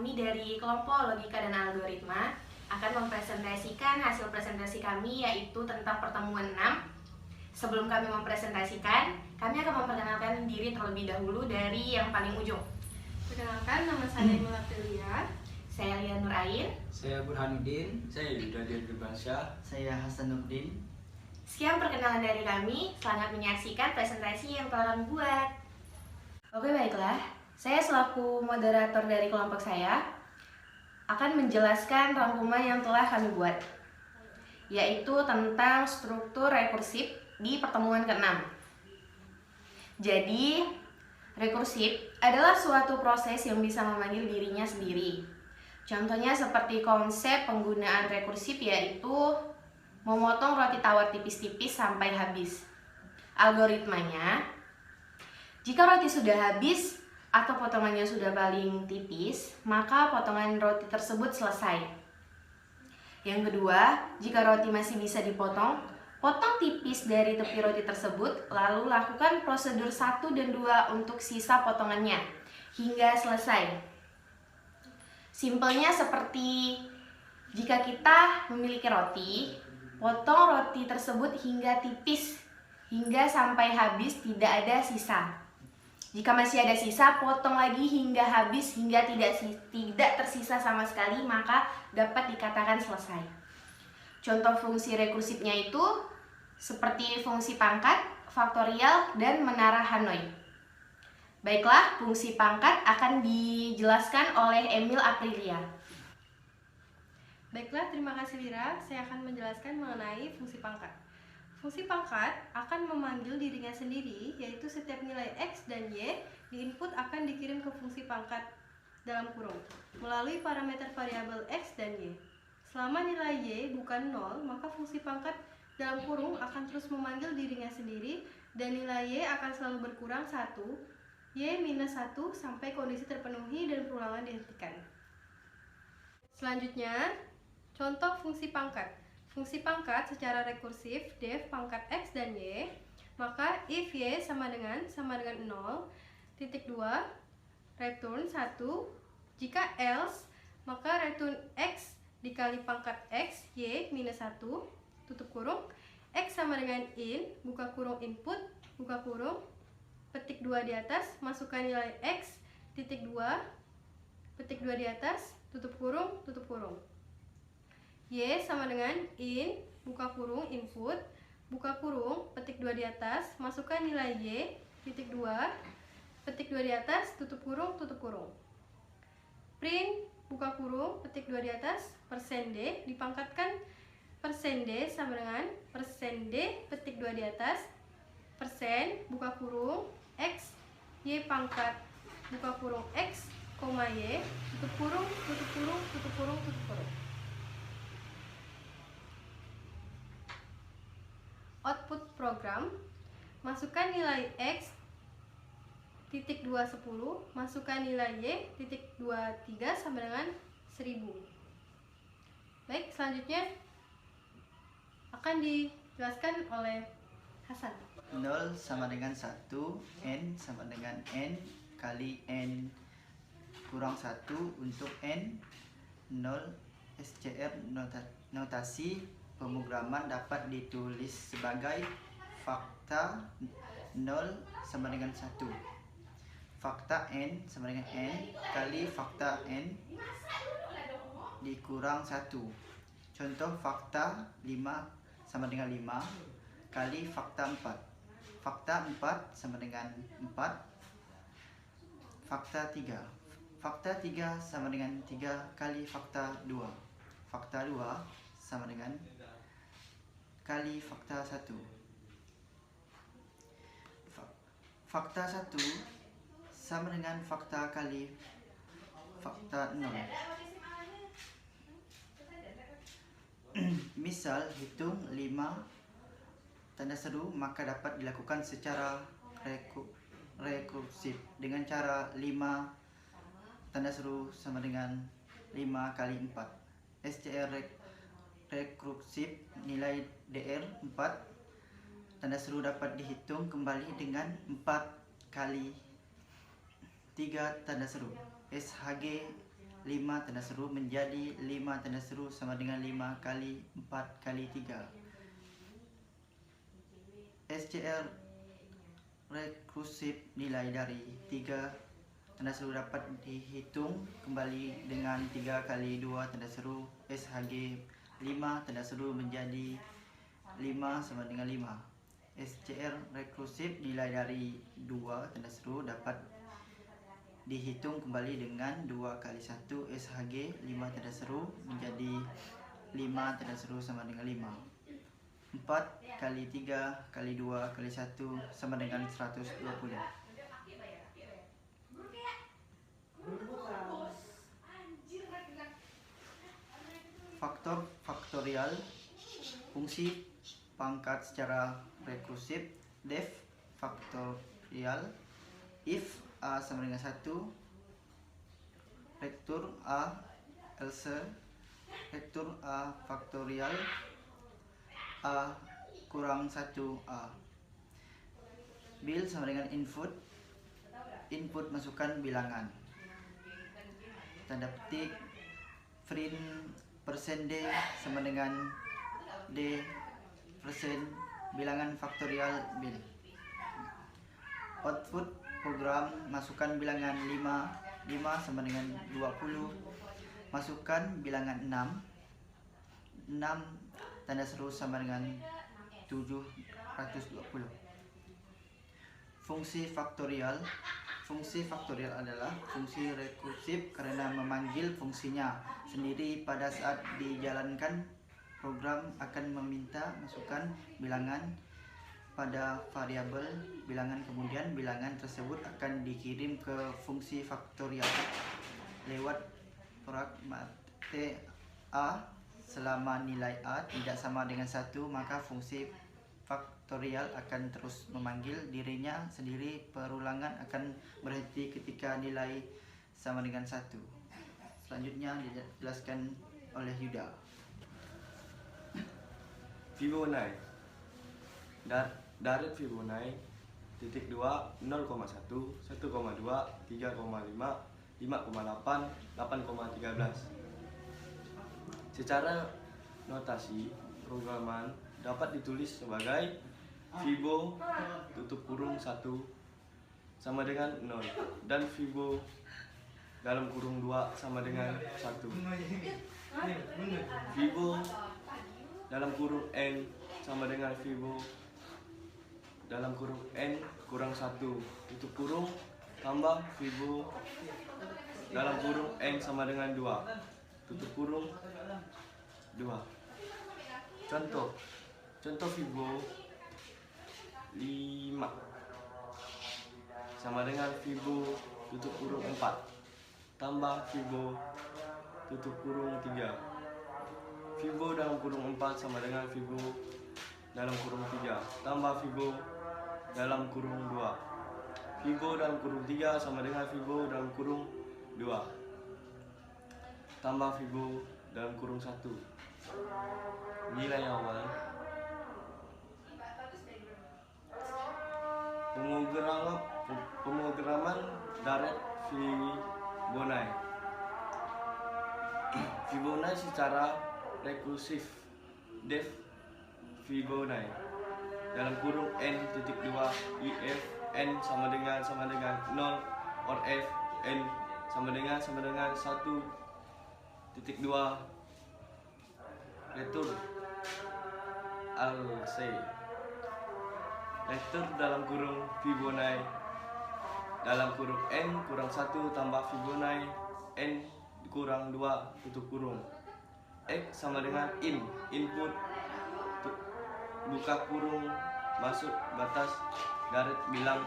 Kami dari kelompok logika dan algoritma akan mempresentasikan hasil presentasi kami, yaitu tentang pertemuan 6. Sebelum kami mempresentasikan, kami akan memperkenalkan diri terlebih dahulu dari yang paling ujung. Perkenalkan, nama saya Melatelia. Saya Lia Nur Ain. Saya Burhanuddin. Saya Yuda Dirbansyah. Saya Hasanuddin. Sekian perkenalan dari kami. Selamat menyaksikan presentasi yang telah kami buat. Oke, baiklah. Saya selaku moderator dari kelompok saya akan menjelaskan rangkuman yang telah kami buat, yaitu tentang struktur rekursif di pertemuan ke-6. Jadi, rekursif adalah suatu proses yang bisa memanggil dirinya sendiri. Contohnya seperti konsep penggunaan rekursif, yaitu memotong roti tawar tipis-tipis sampai habis. Algoritmanya, jika roti sudah habis atau potongannya sudah paling tipis, maka potongan roti tersebut selesai. Yang kedua, jika roti masih bisa dipotong, potong tipis dari tepi roti tersebut, lalu lakukan prosedur 1 dan 2 untuk sisa potongannya hingga selesai. Simpelnya seperti jika kita memiliki roti, potong roti tersebut hingga tipis, hingga sampai habis tidak ada sisa. Jika masih ada sisa, potong lagi hingga habis, hingga tidak tersisa sama sekali, maka dapat dikatakan selesai. Contoh fungsi rekursifnya itu seperti fungsi pangkat, faktorial, dan menara Hanoi. Baiklah, fungsi pangkat akan dijelaskan oleh Emil Aprilia. Baiklah, terima kasih Lira. Saya akan menjelaskan mengenai fungsi pangkat. Fungsi pangkat akan memanggil dirinya sendiri, yaitu setiap nilai X dan Y diinput akan dikirim ke fungsi pangkat dalam kurung melalui parameter variabel X dan Y. Selama nilai Y bukan 0, maka fungsi pangkat dalam kurung akan terus memanggil dirinya sendiri dan nilai Y akan selalu berkurang 1, Y minus 1 sampai kondisi terpenuhi dan perulangan dihentikan. Selanjutnya, contoh fungsi pangkat. Fungsi pangkat secara rekursif def pangkat X dan Y, maka if Y sama dengan 0, titik 2, return 1, jika else, maka return X dikali pangkat X, Y minus 1, tutup kurung, X sama dengan in, buka kurung input, buka kurung, petik 2 di atas, masukkan nilai X, titik 2, petik 2 di atas, tutup kurung, Y sama dengan in, buka kurung, input, buka kurung, petik 2 di atas, masukkan nilai Y, titik 2, petik 2 di atas, tutup kurung, print, buka kurung, petik 2 di atas, persen D, dipangkatkan persen D sama dengan persen D, petik 2 di atas, persen, buka kurung, X, Y pangkat, buka kurung, X, koma Y, tutup kurung, tutup kurung, tutup kurung, tutup kurung. Output program, masukkan nilai X titik 2 10, masukkan nilai Y titik 2 3 sama dengan 1000. Baik, selanjutnya akan dijelaskan oleh Hasan. 0 sama dengan 1, N sama dengan N kali N kurang 1 untuk N. 0 SCR notasi pemrograman dapat ditulis sebagai fakta 0 sama dengan 1. Fakta N sama dengan N kali fakta N dikurang 1. Contoh fakta 5 sama dengan 5 kali fakta 4. Fakta 4 sama dengan 4. Fakta 3. Fakta 3 sama dengan 3 kali fakta 2. Fakta 2 sama dengan kali fakta 1. Fakta 1 sama dengan fakta kali fakta 0. Misal hitung 5 tanda seru, maka dapat dilakukan secara rekursif dengan cara 5 tanda seru sama dengan 5 kali 4. SCR rekursif nilai DR 4. Tanda seru dapat dihitung kembali dengan 4 kali 3 tanda seru. SHG 5 tanda seru menjadi 5 tanda seru sama dengan 5 kali 4 kali 3. SCR rekursif nilai dari 3 tanda seru dapat dihitung kembali dengan 3 kali 2 tanda seru SHG 5 tanda seru menjadi 5 sama dengan 5. SCR rekursif nilai dari 2 tanda seru dapat dihitung kembali dengan 2 kali 1 SHG 5 tanda seru menjadi 5 tanda seru sama dengan 5. 4 kali 3 kali 2 kali 1 sama dengan 120. Faktor faktorial fungsi pangkat secara rekursif. Def faktorial if A sama dengan 1 vektor A else vektor A faktorial A kurang 1 A. Bil sama dengan input. Input masukkan bilangan. Tanda petik print persen D sama dengan D persen bilangan faktorial bil. Output program masukkan bilangan 5 sama dengan 20, masukkan bilangan 6 tanda seru sama dengan 720. Fungsi faktorial. Fungsi faktorial adalah fungsi rekursif karena memanggil fungsinya sendiri pada saat dijalankan. Program akan meminta masukkan bilangan pada variabel bilangan, kemudian bilangan tersebut akan dikirim ke fungsi faktorial lewat pragmatik A. Selama nilai A tidak sama dengan 1, maka fungsi faktorial akan terus memanggil dirinya sendiri. Perulangan akan berhenti ketika nilai sama dengan 1. Selanjutnya dijelaskan oleh Yuda. Fibonacci. Dari Fibonacci titik 2, 0,1, 1,2, 3,5, 5,8, 8,13. Secara notasi programan dapat ditulis sebagai Fibo tutup kurung 1 sama dengan 0 dan Fibo dalam kurung 2 sama dengan 1. Fibo dalam kurung N sama dengan Fibo dalam kurung N kurang 1 tutup kurung tambah Fibo dalam kurung N sama dengan 2 tutup kurung 2. Contoh Fibo 5 sama dengan Fibo tutup kurung 4 tambah Fibo tutup kurung 3. Fibo dalam kurung 4 sama dengan Fibo dalam kurung 3 tambah Fibo dalam kurung 2. Fibo dalam kurung 3 sama dengan Fibo dalam kurung 2 tambah Fibo dalam kurung 1. Nilai awal pemrograman dari Fibonacci. Fibonacci secara rekursif. Def Fibonacci dalam kurung n titik 2 if n sama dengan 0 or f n sama dengan 1 titik 2 return alc. Return dalam kurung Fibonacci dalam kurung n kurang 1 tambah Fibonacci n kurang 2 tutup kurung. X sama dengan input buka kurung masuk batas garis bilang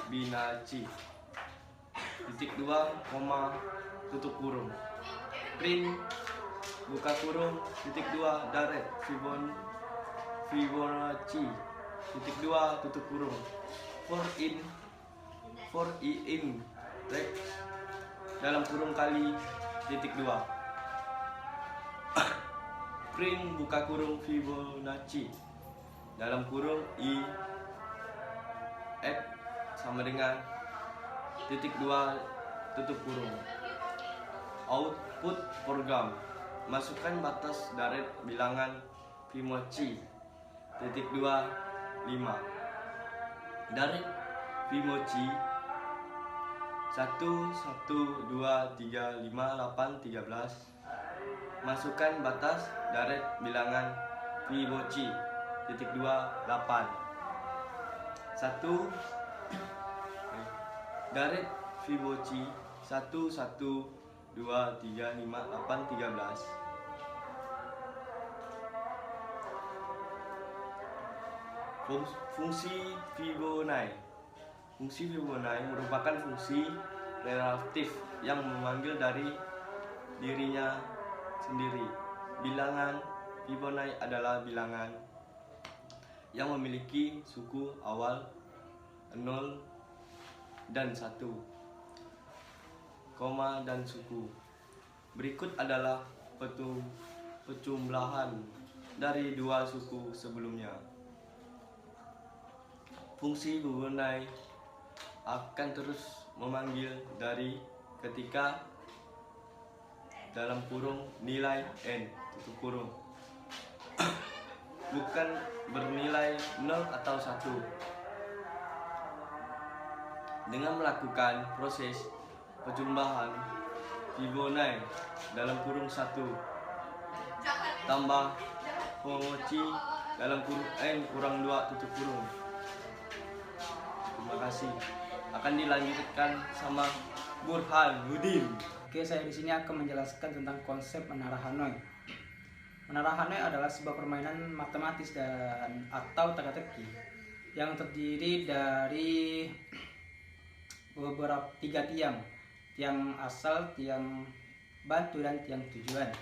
Fibonacci titik 2, tutup kurung. Print buka kurung titik 2 garis Fibonacci titik 2 tutup kurung. For in rek dalam kurung kali titik 2. Print buka kurung Fibonacci dalam kurung i x sama dengan titik 2 tutup kurung. output program. Masukkan batas dari bilangan Fibonacci titik 25. Dari Fibonacci 1, 1, 2, 3, 5, 8, 13. Masukkan batas dari bilangan Fibonacci titik 28. 1 dari Fibonacci 1, 1, 2, 3, 5, 8, 13. Fungsi Fibonacci. Fungsi Fibonacci merupakan fungsi relatif yang memanggil dari dirinya sendiri. Bilangan Fibonacci adalah bilangan yang memiliki suku awal 0 dan 1, koma dan suku. Berikut adalah pejumlahan dari dua suku sebelumnya. Fungsi Fibonacci akan terus memanggil dari ketika dalam kurung nilai n tutup kurung bukan bernilai 0 atau 1. Dengan melakukan proses pejumlahan Fibonacci dalam kurung 1 tambah Fibonacci dalam kurung n kurang 2 tutup kurung. Terima kasih. Akan dilanjutkan sama Burhanuddin. Oke, saya di sini akan menjelaskan tentang konsep menara Hanoi. Menara Hanoi adalah sebuah permainan matematis dan atau teka-teki yang terdiri dari beberapa 3 tiang, tiang asal, tiang bantu, dan tiang tujuan.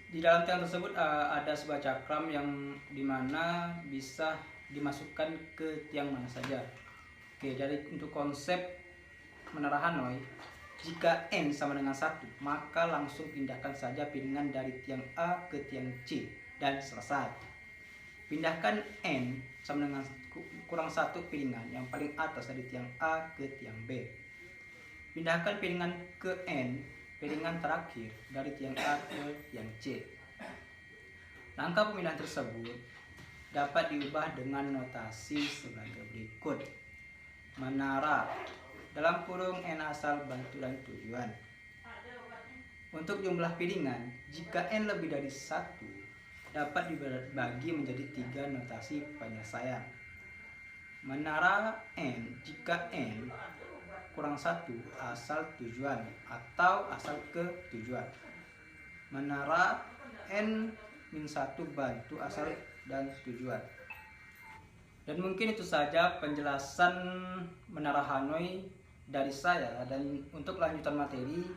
Di dalam tiang tersebut ada sebuah cakram yang dimana bisa dimasukkan ke tiang mana saja. Oke, jadi untuk konsep menara Hanoi, jika n sama dengan 1, maka langsung pindahkan saja piringan dari tiang A ke tiang C dan selesai. Pindahkan n sama dengan kurang 1 piringan yang paling atas dari tiang A ke tiang B. Pindahkan piringan ke n, piringan terakhir dari tiang A ke tiang C. Langkah pemindahan tersebut dapat diubah dengan notasi sebagai berikut. Menara dalam kurung n asal, bantu, dan tujuan. Untuk jumlah piringan, jika n lebih dari 1, dapat dibagi menjadi 3 notasi penyelesaian. Menara n jika n kurang 1 asal tujuan atau asal ke tujuan. Menara n min 1 bantu asal dan tujuan. Dan mungkin itu saja penjelasan menara Hanoi dari saya, dan untuk lanjutan materi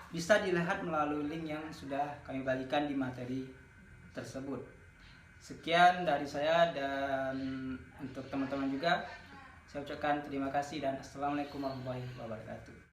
bisa dilihat melalui link yang sudah kami bagikan di materi tersebut. Sekian dari saya, dan untuk teman-teman juga saya ucapkan terima kasih dan assalamualaikum warahmatullahi wabarakatuh.